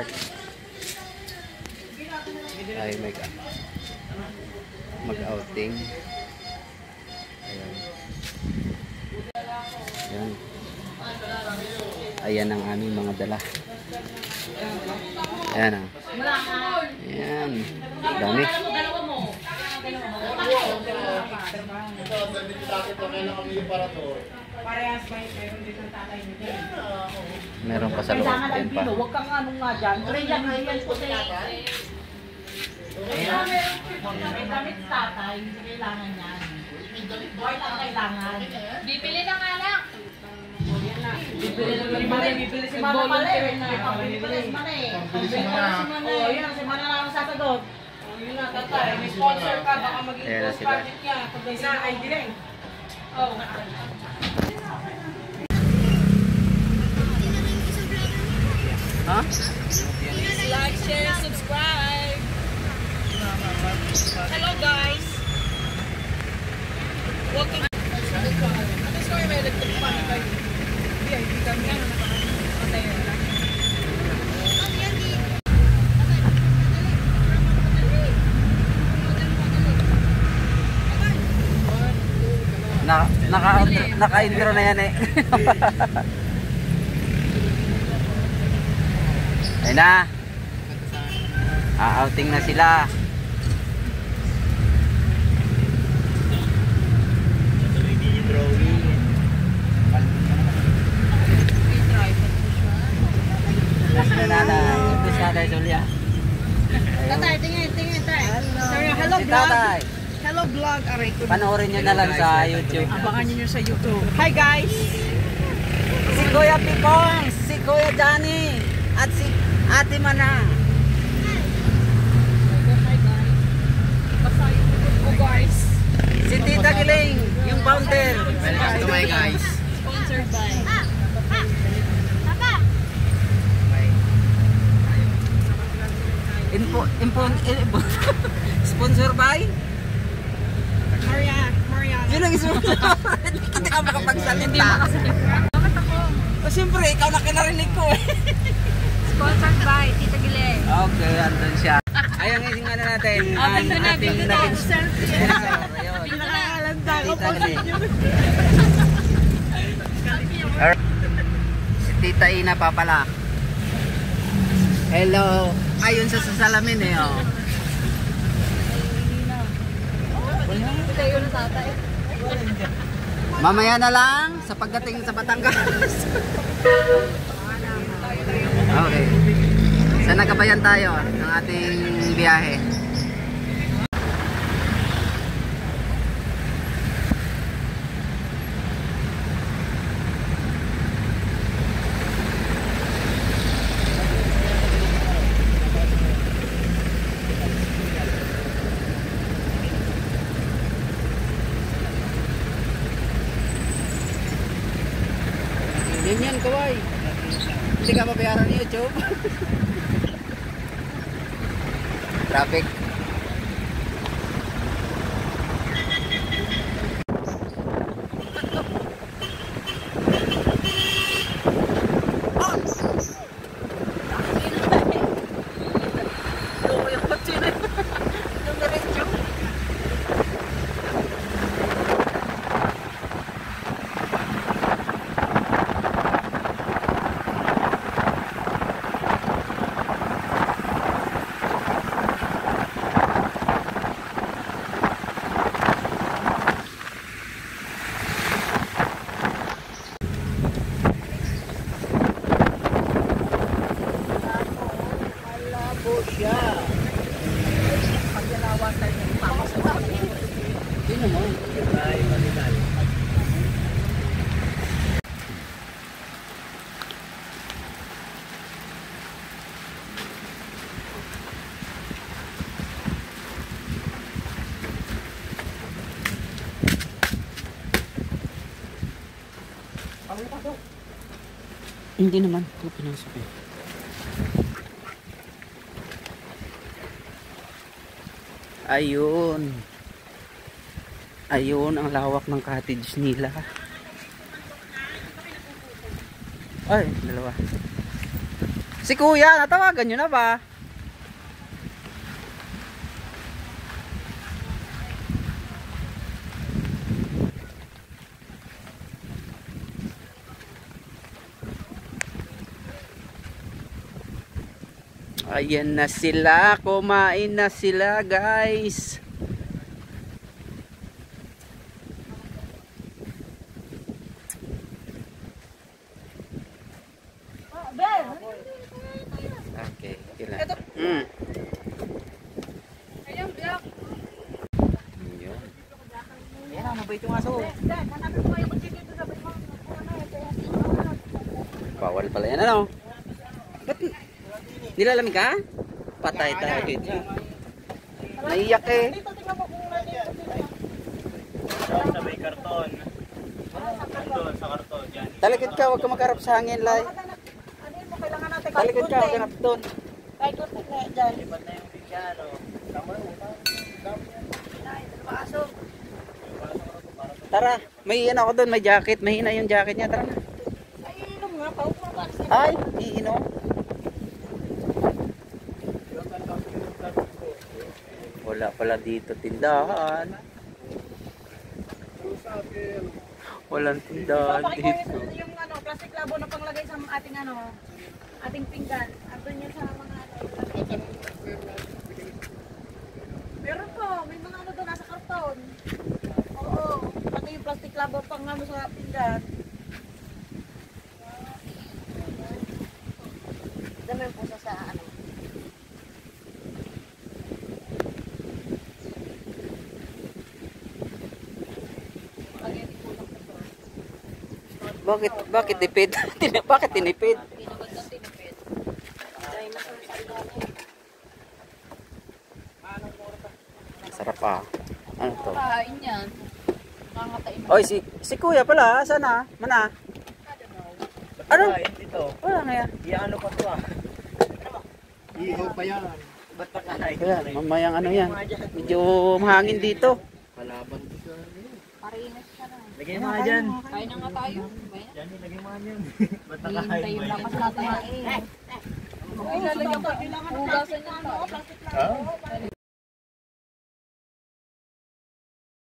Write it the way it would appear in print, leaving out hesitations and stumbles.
Park ay mag-outing. Ayan. Ayan. Ayan ang aming mga dala. Ayan ah. Ayan. Dami. Meron pa sa loob din pa. Huwag kang anong nga dyan. May damit tatay, hindi kailangan yan. Boy lang kailangan. Bibili na nga lang. Bibili si Mana pala eh. Bibili si Mana eh. Oo, yun. Si Mana lang ang sasagot. Yun na, tatay. May sponsor ka. Baka maging post project niya. Pag may sa ID rin. Oo. Ha? Like, share, subscribe. Hello guys. Welcome. Ano story may electric pa na kayo? Hindi kami yan. Nakapatay wala. Naka-intro na yan eh. Ayun na. Outing na sila. Tatay, tingin, tay. Hello vlog. Hello vlog. Aray ko. Panoorin nyo na lang sa YouTube. Abangan nyo sa YouTube. Hi guys. Si Kuya Pipong, si Kuya Johnny, at si Ate Mana. Hi guys. Basta yung YouTube ko guys. Si Tita Giling, yung founder. Welcome to my guys. Sponsored by. Sponsor by? Mariana. Yun ang sponsor. Hindi ka makapagsalita. Bakit ako? Siyempre, ikaw na kinarinig ko eh. Sponsored by Tita Gile. Okay, andun siya. Ayun, ising ano natin. Ang ating naging sponsor. Ayun. Pinakakalanda ko Tita po sa Gile. inyo. Si Tita Ina pa pala. Hello. Ayun sa salamin eh, oh. Mamaya na lang sa pagdating sa Batangas. Okay. Sa nagabayan tayo ng ating biyahe. Ganyan kaway. Hindi ka pabayaran ni YouTube. Traffic. Hindi naman. Ito pinasok eh. Ayun. Ayun ang lawak ng cottage nila. Ay, dalawa. Si kuya, natawagan nyo na ba? Ayan na sila, kumain na sila guys. Okay, kailan? Ayun, black. Yun. Ayan na, mabait yung aso. Bawal pala yan, ano? Ba't nilalamig ka? Patay tayo dito. Naiyak eh. Sa may karton. Doon sa karton. Yan. Talikod ka, huwag ka magharap sa hangin, Lai. Talikod ka, huwag ka harap doon. Kahit kunti na dyan. Ibat na yung bigyano. Tara, may ano ako doon, may jacket. Mahina yung jacket niya, tara na. Ay, inom nga, paupo ka. Ay, iinom. Wala pala dito tindahan. Walang tindahan dito. Yung ano, plastic labo na panglagay sa ating ano, ating pinggan. Andun yan sa mga ano. Meron po, may mga ano doon nasa karton. Oo, pati yung plastic labo pang ano sa pinggan. Dami yung pusa sa ano. Bakit tipid? Bakit tinipid? Sarap ah. Ano to? Kain yan. Nangangatain. Oy, si kuya pala, sana? Mana? Ano? Dito. Wala nga yan. Iano pa to ah. Iho pa yan. Ba't pa kanay? Kaya, mamayang ano yan. Medyo mahangin dito. Palaban dito. Parinas ka na. Lagay mo nga dyan. Kain na nga tayo. Dyan, lagay mo nga dyan. Ba't Hintay nakahain yung mo lakas natin. Ay, lalagyan ko. Hugasan niya. yan?